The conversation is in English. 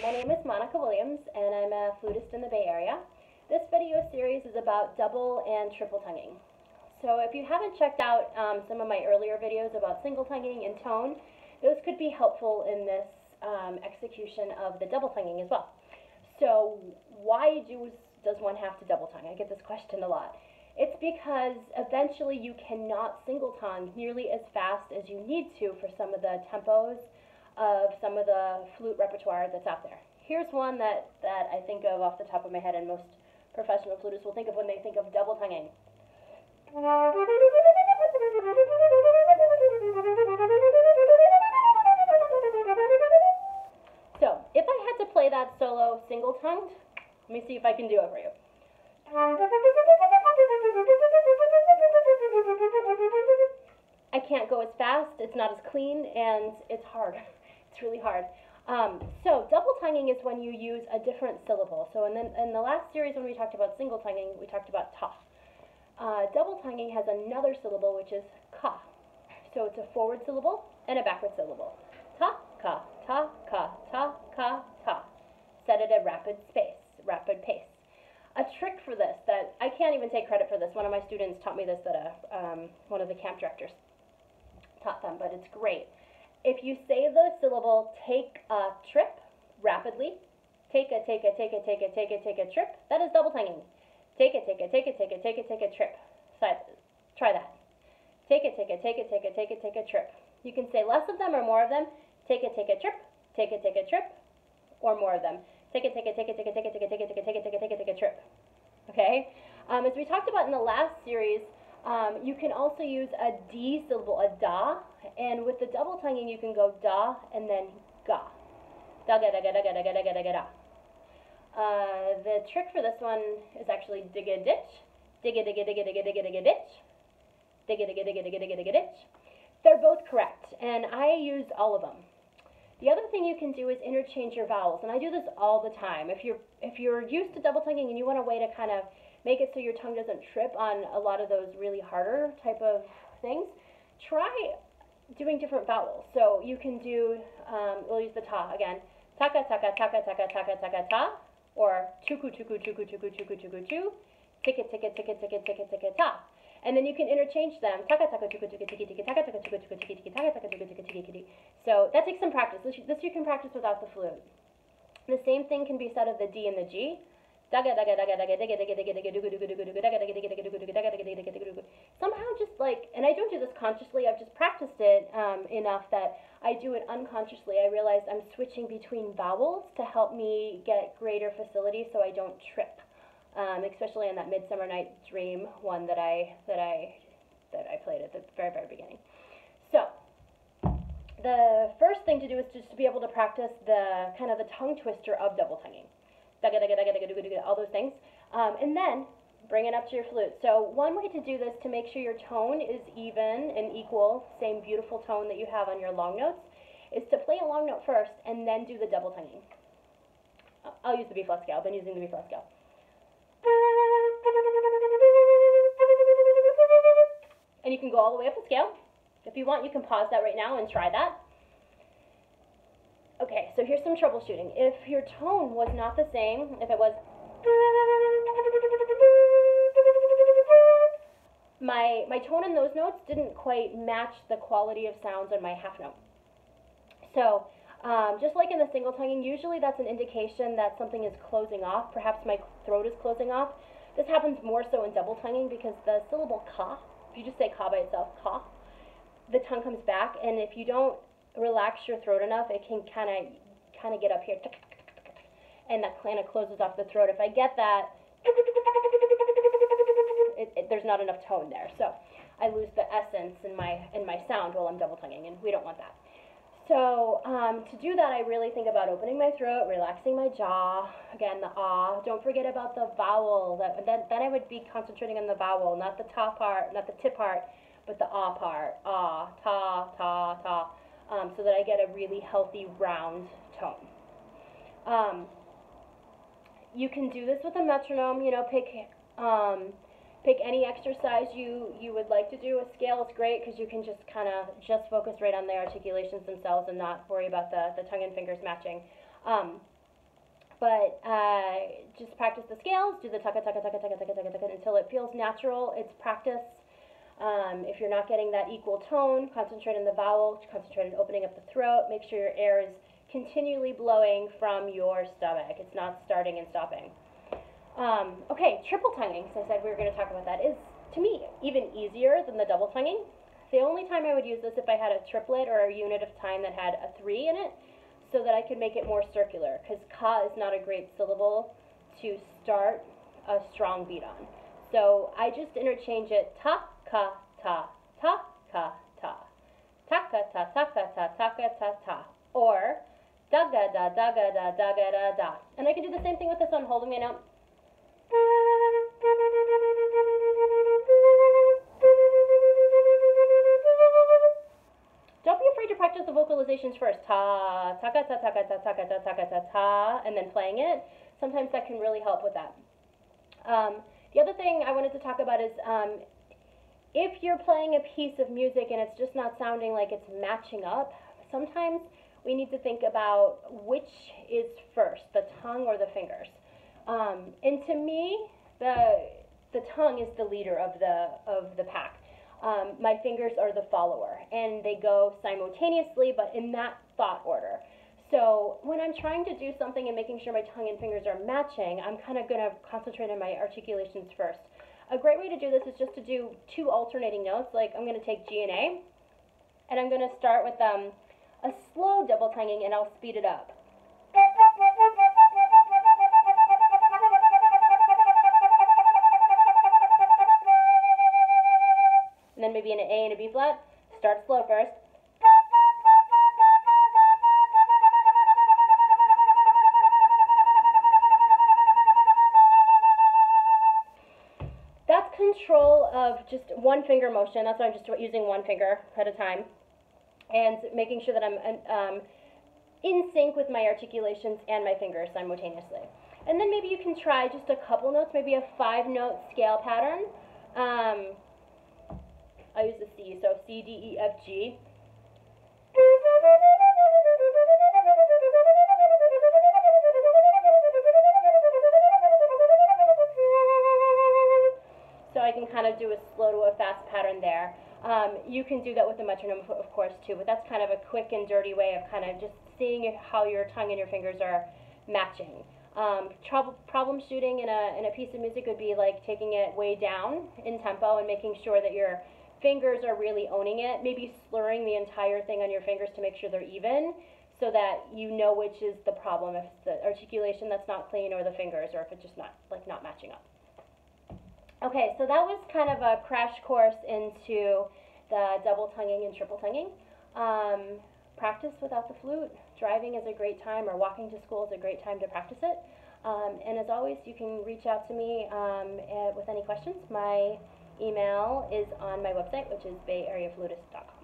My name is Monica Williams, and I'm a flutist in the Bay Area. This video series is about double and triple tonguing. So if you haven't checked out some of my earlier videos about single tonguing and tone, those could be helpful in this execution of the double tonguing as well. So why does one have to double tongue? I get this question a lot. It's because eventually you cannot single tongue nearly as fast as you need to for some of the tempos of some of the flute repertoire that's out there. Here's one that I think of off the top of my head, and most professional flutists will think of when they think of double tonguing. So, if I had to play that solo single-tongued, let me see if I can do it for you. I can't go as fast, it's not as clean, and it's hard. It's really hard. So double tonguing is when you use a different syllable. So in the last series when we talked about single tonguing, we talked about ta. Double tonguing has another syllable, which is ka. So it's a forward syllable and a backward syllable. Ta, ka, ta, ka, ta, ka, ta. Set at a rapid pace. A trick for this that I can't even take credit for this. One of my students taught me this that one of the camp directors taught them, but it's great. If you say the syllable take a trip rapidly, take a trip, that is double tonguing. Take a trip. Try that. Take a trip. You can say less of them or more of them. Take a trip, or more of them. Take a trip. Okay? As we talked about in the last series, you can also use a D syllable, a da, and with the double tonguing you can go da and then ga. Da ga da ga da ga da ga da ga da ga da. The trick for this one is actually digga ditch. Digga digga digga digga digga digga ditch. Digga digga digga digga digga digga ditch. They're both correct, and I use all of them. The other thing you can do is interchange your vowels, and I do this all the time. If you're used to double tonguing and you want a way to kind of make it so your tongue doesn't trip on a lot of those really harder type of things, try doing different vowels. So you can do, we'll use the ta again, taka taka taka taka taka taka ta, or tuku tuku tuku tuku tuku tuku tu, tika tika tika tika tika tika ta. And then you can interchange them. Taka taka tuku tuku tiki tiki taka taka tuku tuku tiki tiki taka taka tuku tuku tiki tiki. So that takes some practice. This you can practice without the flute. The same thing can be said of the D and the G. Somehow just like, and I don't do this consciously, I've just practiced it enough that I do it unconsciously. I realized I'm switching between vowels to help me get greater facility so I don't trip, especially in that Midsummer Night's Dream one that I played at the very, very beginning. So the first thing to do is just to be able to practice the kind of the tongue twister of double tonguing. All those things. And then bring it up to your flute. So one way to do this to make sure your tone is even and equal, same beautiful tone that you have on your long notes, is to play a long note first and then do the double tonguing. I'll use the B flat scale. I've been using the B flat scale. And you can go all the way up the scale. If you want, you can pause that right now and try that. Okay, so here's some troubleshooting. If your tone was not the same, if it was my tone in those notes didn't quite match the quality of sounds on my half note. So just like in the single tonguing, usually that's an indication that something is closing off. Perhaps my throat is closing off. This happens more so in double tonguing because the syllable ka, if you just say ka by itself, ka, the tongue comes back, and if you don't relax your throat enough, it can kind of get up here, and that kind of closes off the throat. If I get that, there's not enough tone there, so I lose the essence in my sound while I'm double tonguing, and we don't want that. So to do that, I really think about opening my throat, relaxing my jaw. Again, the ah. Don't forget about the vowel. Then I would be concentrating on the vowel, not the ta part, not the tip part, but the ah part. Ah, ta, ta, ta. So that I get a really healthy, round tone. You can do this with a metronome, you know, pick any exercise you would like to do. A scale is great because you can just kind of focus right on the articulations themselves and not worry about the tongue and fingers matching. But just practice the scales, do the taka taka taka taka taka taka taka until it feels natural. It's practice. If you're not getting that equal tone, concentrate on the vowel, concentrate on opening up the throat, make sure your air is continually blowing from your stomach. It's not starting and stopping. Okay, triple tonguing, so I said we were going to talk about that, is, to me, even easier than the double tonguing. The only time I would use this if I had a triplet or a unit of time that had a 3 in it, so that I could make it more circular, because ka is not a great syllable to start a strong beat on. So I just interchange it ta, ka, ta, ta, ka, ta, ta, ka, ta, ta, ka, ta, ta, ka, ta, ta, or da, ga, da, da, ga, da, da, ga, da, da. And I can do the same thing with this one, holding my note. Don't be afraid to practice the vocalizations first. Ta, ta, ka, ta, ta, ka, ta, ta, ka, ta, ta, ka, ta, ta, and then playing it. Sometimes that can really help with that. The other thing I wanted to talk about is if you're playing a piece of music and it's just not sounding like it's matching up, sometimes we need to think about which is first, the tongue or the fingers. And to me, the tongue is the leader of the pack. My fingers are the follower, and they go simultaneously, but in that thought order. So when I'm trying to do something and making sure my tongue and fingers are matching, I'm kind of going to concentrate on my articulations first. A great way to do this is just to do 2 alternating notes. Like I'm going to take G and A, and I'm going to start with a slow double tonguing, and I'll speed it up. And then maybe an A and a B flat. Start slow first. That's control of just one finger motion. That's why I'm just using one finger at a time. And making sure that I'm in sync with my articulations and my fingers simultaneously. And then maybe you can try just a couple notes, maybe a 5-note scale pattern. I use the C, so C, D, E, F, G. So I can kind of do a slow to a fast pattern there. You can do that with the metronome, of course, too, but that's kind of a quick and dirty way of kind of just seeing how your tongue and your fingers are matching. Problem shooting in a piece of music would be like taking it way down in tempo and making sure that your fingers are really owning it, maybe slurring the entire thing on your fingers to make sure they're even, so that you know which is the problem, if it's the articulation that's not clean or the fingers, or if it's just not matching up. Okay, so that was kind of a crash course into the double tonguing and triple tonguing. Practice without the flute. Driving is a great time, or walking to school is a great time to practice it. And as always, you can reach out to me with any questions. My email is on my website, which is bayareaflutist.com.